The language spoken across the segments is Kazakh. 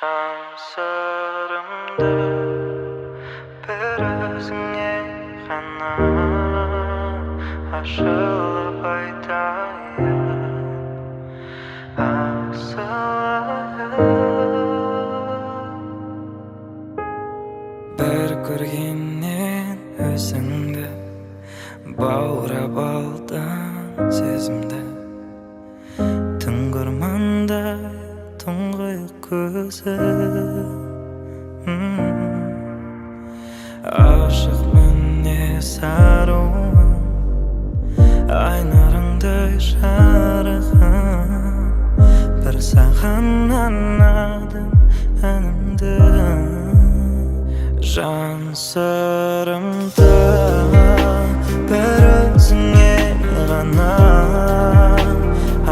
Şanslarımda bir özüne gana aşılıp aytayın bir ko'rganen o'zingda ba'urab oldin sezimda tungurmanda tunğuq ko'zi aşıqman ne sarıwan aynaringda sharıqan bir sahan anladım enimde Şanslarımda bir özüne gana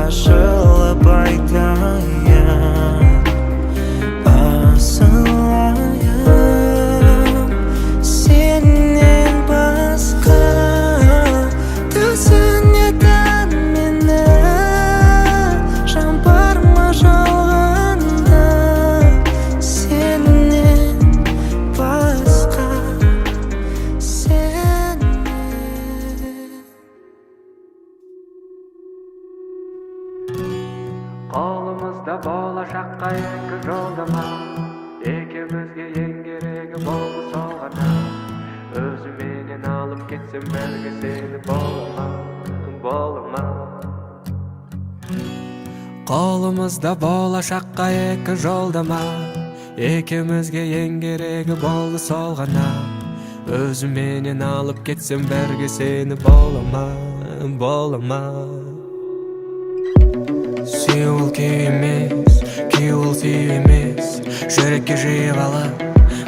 aşılıp aytayın asılayım senden başka düşünmeden meni şamparma жалғанда senden başka Қолымызда болашаққа екі жолдама екеумізге ең керегі болды сол ғана өзіменен алып кетсем бәрге сені бола ма Қолымызда болашаққа екі жолдама екеумізге ең керегі болды сол ғана өзіменен алып кетсем бәрге сені бола ма Сүйу күй емес, күй ол сүйу емес жүрекке жиып алып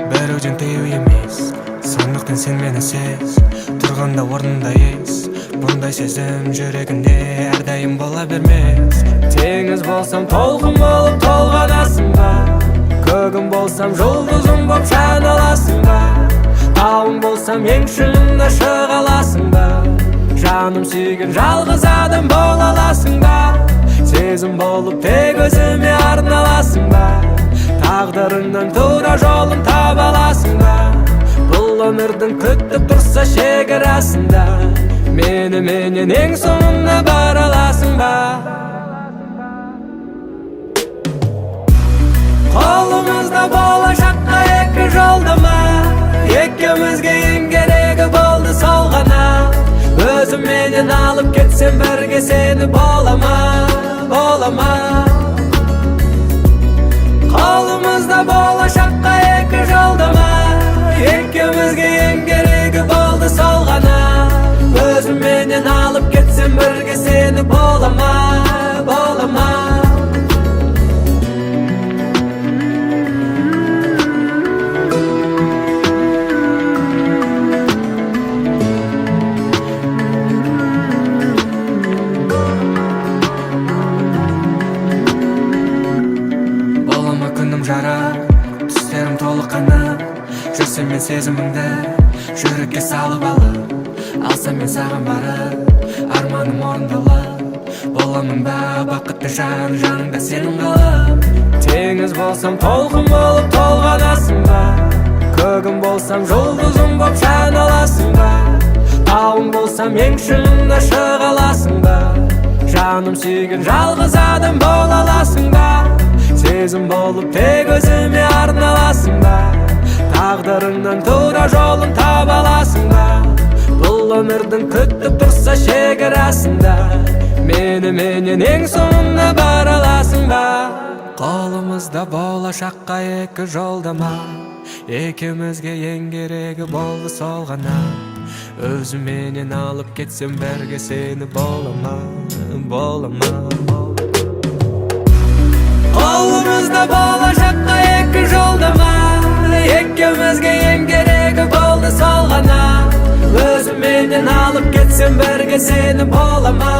беруден тыю емес сондықтан сен мені сез тұрғанда орнында ес бұндай сезім жүрегінде әрдайым бола бермес теңіз болсам толқын болып толғанасың ба көгім болсам жұлдызым боп жаналасың ба тауың болсам ең шыңында шыға аласың ба жаным сүйген жалғыз адам бола аласың ба сезім болып тек өзіме арналасың ба тағдырыңнан тура жолын таба аласың ба бұл өмірдің күтіп тұрса шекарасында меніменен ең соңына бара аласың ба қолымызда болашаққа екі жолдама екеумізге ең керегі болды сол ғана өзіменен алып кетсем бірге сені бола ма Қолымызда болашаққа екі жолдама екеумізге ең керегі болды сол ғана өзіменен алып кетсем бірге сені бола ма жарар түстерім толық қанып жүрсем мен сезіміңді жүрекке салып алып алсам мен саған барып арманым орындалып боламын ба бақытты жан жаныңда сенің қалып теңіз болсам толқын болып толғанасың ба көгім болсам жұлдызым боп жаналасың ба тауың болсам ең шыңында шыға аласың ба жаным сүйген жалғыз адам бола аласың ба сезім болып тек өзіме арналасың ба тағдырыңнан тура жолын таба аласың ба бұл өмірдің күтіп тұрса шекарасында меніменен ең соңына бара аласың ба қолымызда болашаққа екі жолдама екеумізге ең керегі болды сол ғана өзіменен алып кетсем бірге сені бола ма Қолымызда болашаққа екі жолдама екеумізге ең керегі болды сол ғана өзіменен алып кетсем бірге сені бола ма